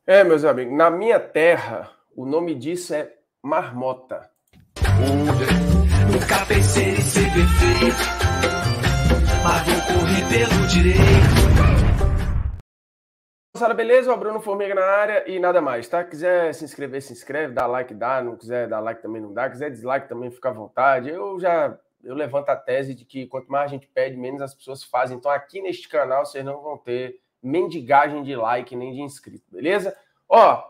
Meus amigos, na minha terra, o nome disso é marmota. Nunca pensei em ser perfeito, mas vou correr pelo direito. Moçada, beleza? O Bruno Formiga na área e nada mais, tá? Quiser se inscrever, se inscreve, dá like, dá, não quiser dar like também não dá, quiser dislike também fica à vontade. Eu levanto a tese de que quanto mais a gente pede, menos as pessoas fazem. Então aqui neste canal vocês não vão ter mendigagem de like nem de inscrito, beleza? Ó,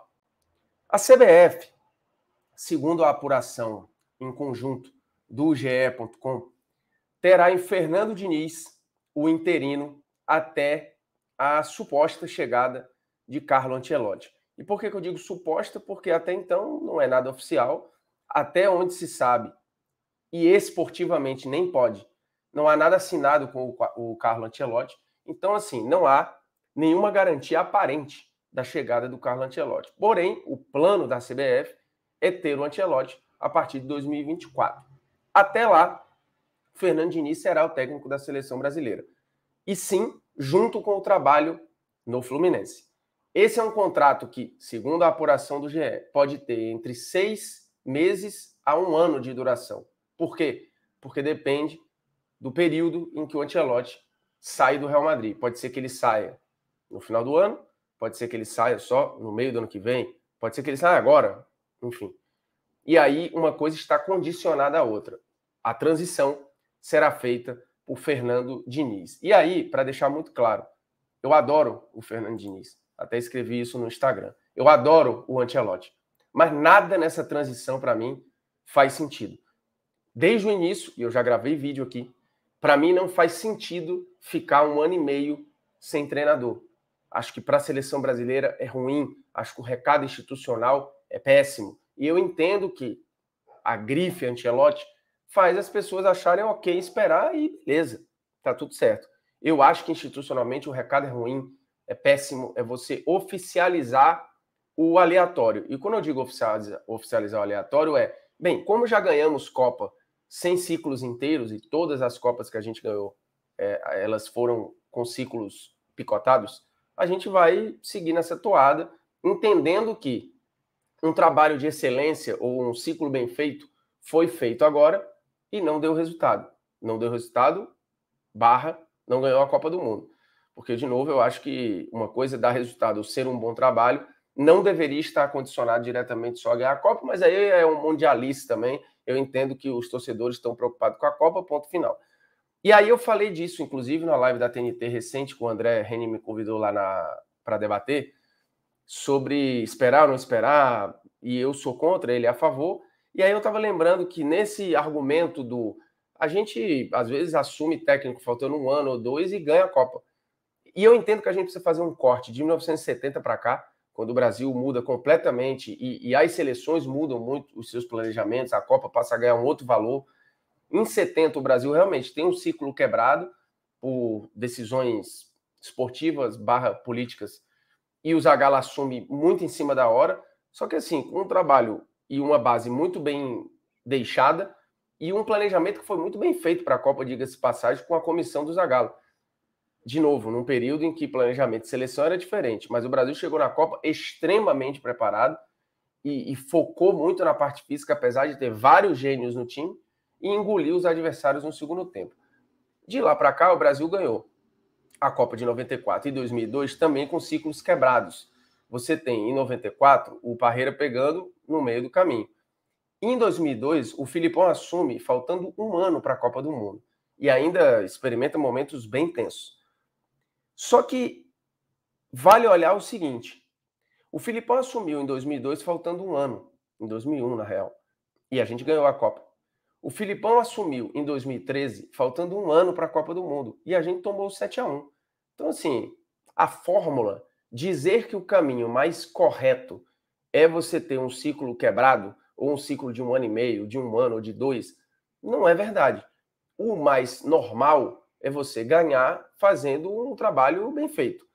a CBF, segundo a apuração em conjunto do GE.com, terá em Fernando Diniz o interino até a suposta chegada de Carlo Ancelotti. E por que eu digo suposta? Porque até então não é nada oficial, até onde se sabe, e esportivamente nem pode, não há nada assinado com o Carlo Ancelotti, então assim, não há nenhuma garantia aparente da chegada do Carlo Ancelotti. Porém, o plano da CBF é ter o Ancelotti a partir de 2024. Até lá, Fernando Diniz será o técnico da seleção brasileira. E sim, junto com o trabalho no Fluminense. Esse é um contrato que, segundo a apuração do GE, pode ter entre 6 meses a 1 ano de duração. Por quê? Porque depende do período em que o Ancelotti sai do Real Madrid. Pode ser que ele saia no final do ano, pode ser que ele saia só no meio do ano que vem, pode ser que ele saia agora, enfim. E aí uma coisa está condicionada à outra. A transição será feita por Fernando Diniz. E aí, para deixar muito claro, eu adoro o Fernando Diniz. Até escrevi isso no Instagram. Eu adoro o Ancelotti. Mas nada nessa transição, para mim, faz sentido. Desde o início, e eu já gravei vídeo aqui, para mim não faz sentido ficar 1 ano e meio sem treinador. Acho que para a seleção brasileira é ruim. Acho que o recado institucional é péssimo. E eu entendo que a grife Ancelotti faz as pessoas acharem ok esperar e beleza, tá tudo certo. Eu acho que institucionalmente o recado é ruim, é péssimo, é você oficializar o aleatório. E quando eu digo oficializar o aleatório bem, como já ganhamos Copa sem ciclos inteiros e todas as Copas que a gente ganhou, elas foram com ciclos picotados, a gente vai seguir nessa toada, entendendo que um trabalho de excelência ou um ciclo bem feito foi feito agora e não deu resultado. Não deu resultado, não ganhou a Copa do Mundo. Porque, de novo, eu acho que uma coisa é dar resultado ou ser um bom trabalho, não deveria estar condicionado diretamente só a ganhar a Copa, mas aí é um mundialista também. Eu entendo que os torcedores estão preocupados com a Copa, ponto final. E aí eu falei disso, inclusive, na live da TNT recente, que o André Reni me convidou lá para debater, sobre esperar ou não esperar, e eu sou contra, ele é a favor. E aí eu estava lembrando que nesse argumento a gente às vezes assume técnico faltando 1 ano ou 2 e ganha a Copa. E eu entendo que a gente precisa fazer um corte de 1970 para cá, quando o Brasil muda completamente e as seleções mudam muito os seus planejamentos, a Copa passa a ganhar um outro valor. Em 70 o Brasil realmente tem um ciclo quebrado por decisões esportivas / políticas e o Zagallo assume muito em cima da hora, só que assim, com um trabalho e uma base muito bem deixada e um planejamento que foi muito bem feito para a Copa, diga-se passagem, com a comissão do Zagallo. De novo, num período em que planejamento de seleção era diferente, mas o Brasil chegou na Copa extremamente preparado e focou muito na parte física, apesar de ter vários gênios no time, e engoliu os adversários no segundo tempo. De lá para cá, o Brasil ganhou a Copa de 94 e 2002 também com ciclos quebrados. Você tem em 94 o Parreira pegando no meio do caminho. Em 2002, o Filipão assume faltando 1 ano para a Copa do Mundo e ainda experimenta momentos bem tensos. Só que vale olhar o seguinte: o Filipão assumiu em 2002 faltando 1 ano, em 2001 na real, e a gente ganhou a Copa. O Filipão assumiu em 2013 faltando 1 ano para a Copa do Mundo e a gente tomou 7-1. Então, assim, a fórmula, dizer que o caminho mais correto é você ter um ciclo quebrado, ou um ciclo de 1 ano e meio, de 1 ano ou de 2, não é verdade. O mais normal é você ganhar fazendo um trabalho bem feito.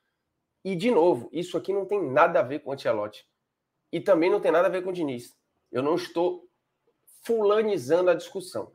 E, de novo, isso aqui não tem nada a ver com o Ancelotti. E também não tem nada a ver com o Diniz. Eu não estou fulanizando a discussão.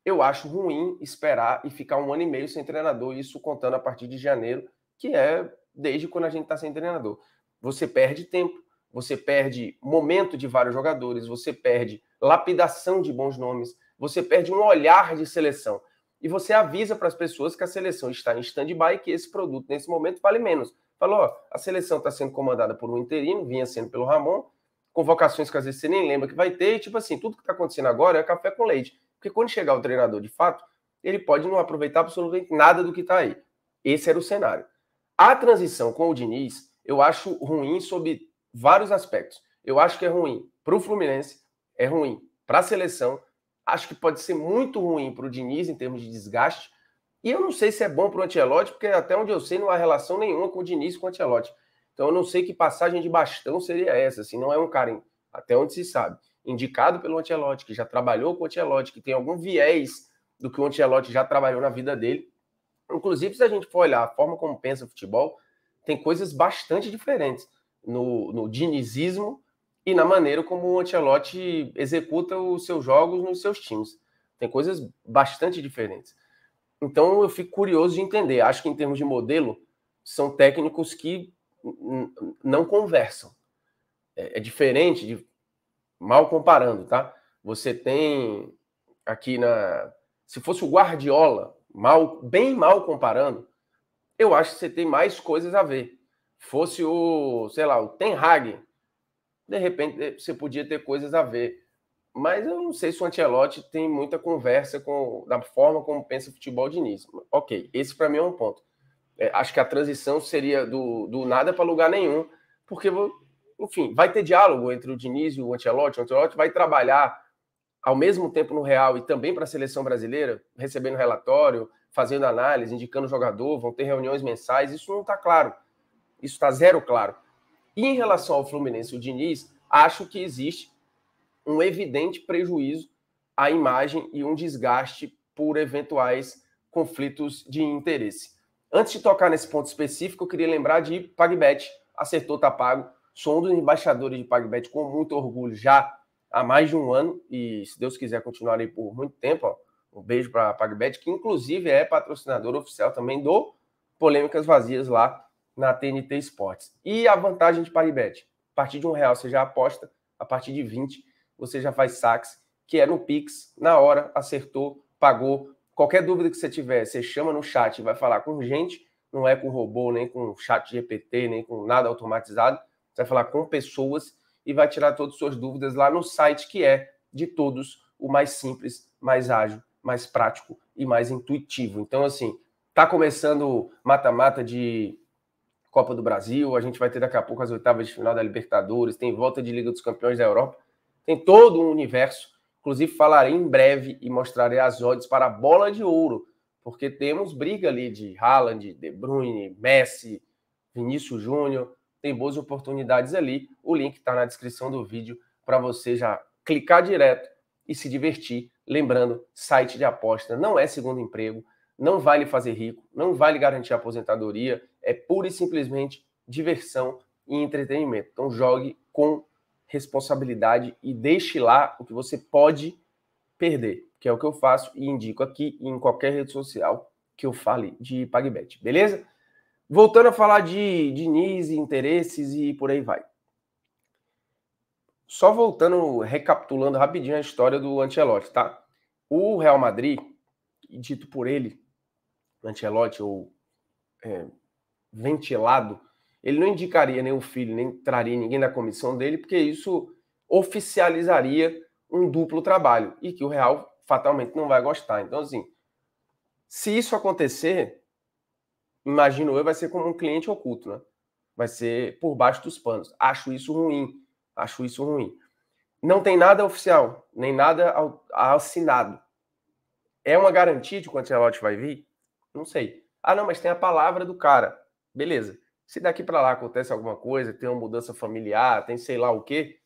Eu acho ruim esperar e ficar 1 ano e meio sem treinador, isso contando a partir de janeiro, que é desde quando a gente está sem treinador. você perde tempo, você perde momento de vários jogadores, você perde lapidação de bons nomes, você perde um olhar de seleção. E você avisa para as pessoas que a seleção está em stand-by e que esse produto, nesse momento, vale menos. Falou, ó, a seleção está sendo comandada por um interino, vinha sendo pelo Ramon, convocações que às vezes você nem lembra que vai ter, e tipo assim, tudo que está acontecendo agora é café com leite. Porque quando chegar o treinador de fato, ele pode não aproveitar absolutamente nada do que está aí. Esse era o cenário. A transição com o Diniz, eu acho ruim sob vários aspectos. Eu acho que é ruim para o Fluminense, é ruim para a seleção, acho que pode ser muito ruim para o Diniz em termos de desgaste, e eu não sei se é bom para o Ancelotti, porque até onde eu sei não há relação nenhuma com o Diniz e com o Ancelotti. Então eu não sei que passagem de bastão seria essa, assim, não é um cara, até onde se sabe, indicado pelo Ancelotti, que já trabalhou com o Ancelotti, que tem algum viés do que o Ancelotti já trabalhou na vida dele. Inclusive, se a gente for olhar a forma como pensa o futebol, tem coisas bastante diferentes no dinizismo e na maneira como o Ancelotti executa os seus jogos nos seus times. Tem coisas bastante diferentes. Então, eu fico curioso de entender. Acho que, em termos de modelo, são técnicos que não conversam. É diferente, mal comparando, tá? Você tem aqui se fosse o Guardiola, bem mal comparando, eu acho que você tem mais coisas a ver. Fosse o Ten Hag, de repente você podia ter coisas a ver. Mas eu não sei se o Ancelotti tem muita conversa da forma como pensa o futebol de início. Ok, esse para mim é um ponto. Acho que a transição seria do nada para lugar nenhum, porque, enfim, vai ter diálogo entre o Diniz e o Ancelotti. O Ancelotti vai trabalhar ao mesmo tempo no Real e também para a seleção brasileira, recebendo relatório, fazendo análise, indicando jogador, vão ter reuniões mensais. Isso não está claro. Isso está zero claro. E em relação ao Fluminense e o Diniz, acho que existe um evidente prejuízo à imagem e um desgaste por eventuais conflitos de interesse. Antes de tocar nesse ponto específico, eu queria lembrar de PagBet. Acertou, tá pago. Sou um dos embaixadores de PagBet com muito orgulho já há mais de um ano e, se Deus quiser, continuarei por muito tempo. Ó. Um beijo para a PagBet, que inclusive é patrocinador oficial também do Polêmicas Vazias lá na TNT Esportes. E a vantagem de PagBet? A partir de R$1 você já aposta, a partir de 20 você já faz saques, que é no Pix, na hora, acertou, pagou. Qualquer dúvida que você tiver, você chama no chat e vai falar com gente, não é com robô, nem com chat GPT, nem com nada automatizado. Você vai falar com pessoas e vai tirar todas as suas dúvidas lá no site, que é, de todos, o mais simples, mais ágil, mais prático e mais intuitivo. Então, assim, tá começando mata-mata de Copa do Brasil, a gente vai ter daqui a pouco as oitavas de final da Libertadores, tem volta de Liga dos Campeões da Europa, tem todo um universo. Inclusive, falarei em breve e mostrarei as odds para a bola de ouro, porque temos briga ali de Haaland, De Bruyne, Messi, Vinícius Júnior, tem boas oportunidades ali. O link está na descrição do vídeo para você já clicar direto e se divertir. Lembrando, site de aposta não é segundo emprego, não vai lhe fazer rico, não vai lhe garantir aposentadoria, é pura e simplesmente diversão e entretenimento. Então jogue com responsabilidade e deixe lá o que você pode perder, que é o que eu faço e indico aqui e em qualquer rede social que eu fale de PagBet, beleza? Voltando a falar de Diniz, interesses e por aí vai. Só voltando, recapitulando rapidinho a história do Ancelotti, tá? O Real Madrid, dito por ele, Ancelotti, ou ventilado, ele não indicaria nem o filho, nem traria ninguém da comissão dele, porque isso oficializaria um duplo trabalho e que o Real fatalmente não vai gostar. Então, assim, se isso acontecer, imagino eu, vai ser como um cliente oculto, né? Vai ser por baixo dos panos. Acho isso ruim. Não tem nada oficial, nem nada assinado. É uma garantia de que o Ancelotti vai vir? Não sei. Ah, não, mas tem a palavra do cara. Beleza. Se daqui para lá acontece alguma coisa, tem uma mudança familiar, tem sei lá o quê,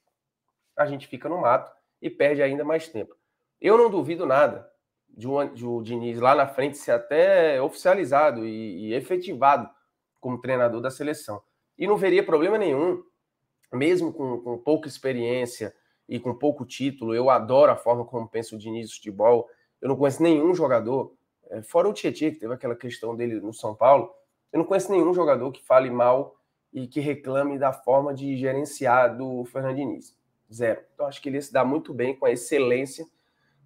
a gente fica no mato e perde ainda mais tempo. Eu não duvido nada de o Diniz lá na frente ser até oficializado e efetivado como treinador da seleção. E não veria problema nenhum, mesmo com pouca experiência e com pouco título. Eu adoro a forma como pensa o Diniz no futebol. Eu não conheço nenhum jogador, fora o Tietchan, que teve aquela questão dele no São Paulo, eu não conheço nenhum jogador que fale mal e que reclame da forma de gerenciar do Fernando Diniz. Zero. Então, acho que ele ia se dar muito bem com a excelência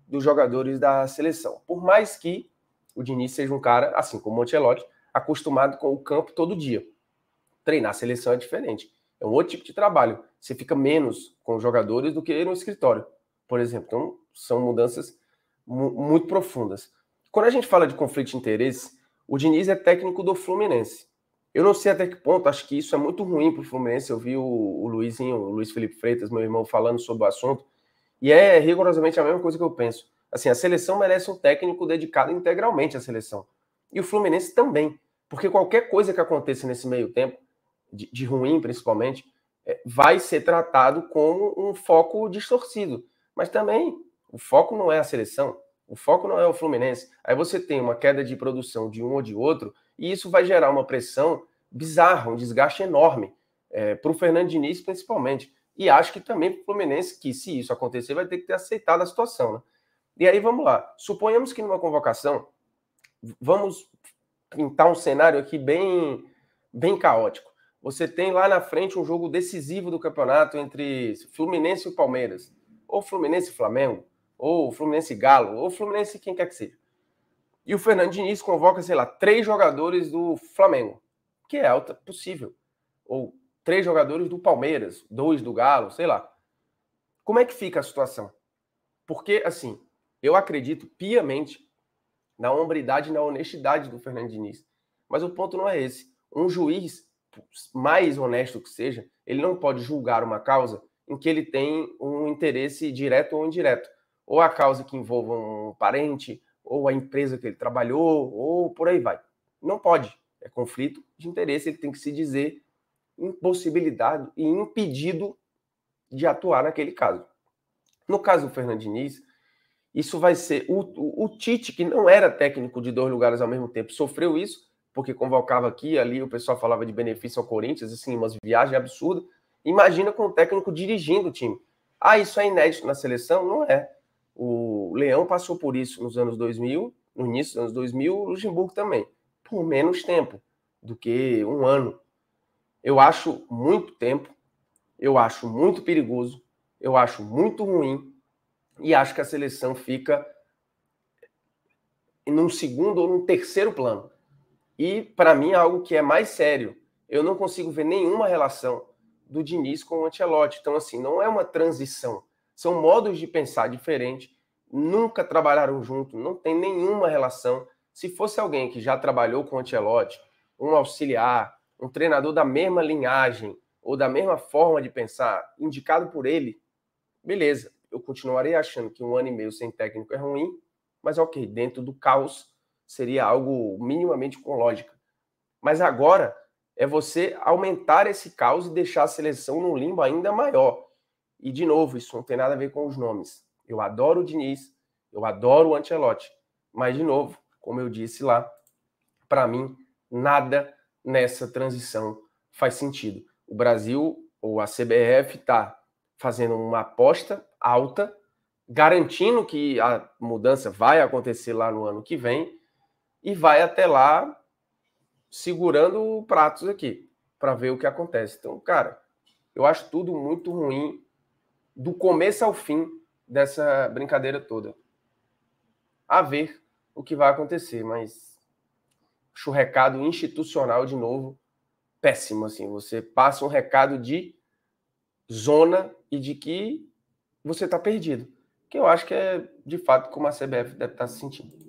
dos jogadores da seleção. Por mais que o Diniz seja um cara, assim como o Ancelotti, acostumado com o campo todo dia. Treinar a seleção é diferente. É um outro tipo de trabalho. Você fica menos com os jogadores do que no escritório, por exemplo. Então, são mudanças muito profundas. Quando a gente fala de conflito de interesse, o Diniz é técnico do Fluminense. Eu não sei até que ponto, acho que isso é muito ruim para o Fluminense. Eu vi o Luiz Felipe Freitas, meu irmão, falando sobre o assunto, e é rigorosamente a mesma coisa que eu penso. Assim, a seleção merece um técnico dedicado integralmente à seleção. E o Fluminense também. Porque qualquer coisa que aconteça nesse meio tempo, de ruim principalmente, vai ser tratado como um foco distorcido. Mas também, o foco não é a seleção, o foco não é o Fluminense. Aí você tem uma queda de produção de um ou de outro, e isso vai gerar uma pressão bizarra, um desgaste enorme, para o Fernando Diniz principalmente. E acho que também para o Fluminense, que se isso acontecer, vai ter que ter aceitado a situação, né? E aí vamos lá. Suponhamos que numa convocação, vamos pintar um cenário aqui bem caótico. Você tem lá na frente um jogo decisivo do campeonato entre Fluminense e Palmeiras, ou Fluminense e Flamengo, ou Fluminense e Galo, ou Fluminense quem quer que seja. E o Fernando Diniz convoca, sei lá, 3 jogadores do Flamengo, que é alta possível. Ou 3 jogadores do Palmeiras, 2 do Galo, sei lá. Como é que fica a situação? Porque, assim, eu acredito piamente na hombridade e na honestidade do Fernando Diniz. Mas o ponto não é esse. Um juiz, mais honesto que seja, ele não pode julgar uma causa em que ele tem um interesse direto ou indireto. Ou a causa que envolva um parente, ou a empresa que ele trabalhou, ou por aí vai. Não pode. É conflito de interesse, ele tem que se dizer impossibilidade e impedido de atuar naquele caso. No caso do Fernando Diniz, isso vai ser... O Tite, que não era técnico de 2 lugares ao mesmo tempo, sofreu isso, porque convocava aqui e ali, o pessoal falava de benefício ao Corinthians, assim, umas viagens absurdas. Imagina com o técnico dirigindo o time. Ah, isso é inédito na seleção? Não é. O Leão passou por isso nos anos 2000, no início dos anos 2000, o Luxemburgo também, por menos tempo do que um ano. Eu acho muito tempo, eu acho muito perigoso, eu acho muito ruim, e acho que a seleção fica num segundo ou num terceiro plano. E, para mim, é algo que é mais sério. Eu não consigo ver nenhuma relação do Diniz com o Ancelotti. Então, assim, não é uma transição. São modos de pensar diferentes, nunca trabalharam junto, não tem nenhuma relação. Se fosse alguém que já trabalhou com o Ancelotti, um auxiliar, um treinador da mesma linhagem ou da mesma forma de pensar, indicado por ele, beleza. Eu continuarei achando que 1 ano e meio sem técnico é ruim, mas ok, dentro do caos seria algo minimamente com lógica. Mas agora é você aumentar esse caos e deixar a seleção num limbo ainda maior. E, de novo, isso não tem nada a ver com os nomes. Eu adoro o Diniz, eu adoro o Ancelotti, mas, de novo, como eu disse lá, para mim, nada nessa transição faz sentido. O Brasil, ou a CBF, está fazendo uma aposta alta, garantindo que a mudança vai acontecer lá no ano que vem, e vai até lá segurando pratos aqui, para ver o que acontece. Então, cara, eu acho tudo muito ruim, do começo ao fim dessa brincadeira toda. A ver o que vai acontecer, mas acho o recado institucional, de novo, péssimo. Assim, você passa um recado de zona e de que você está perdido. Que eu acho que é, de fato, como a CBF deve estar se sentindo.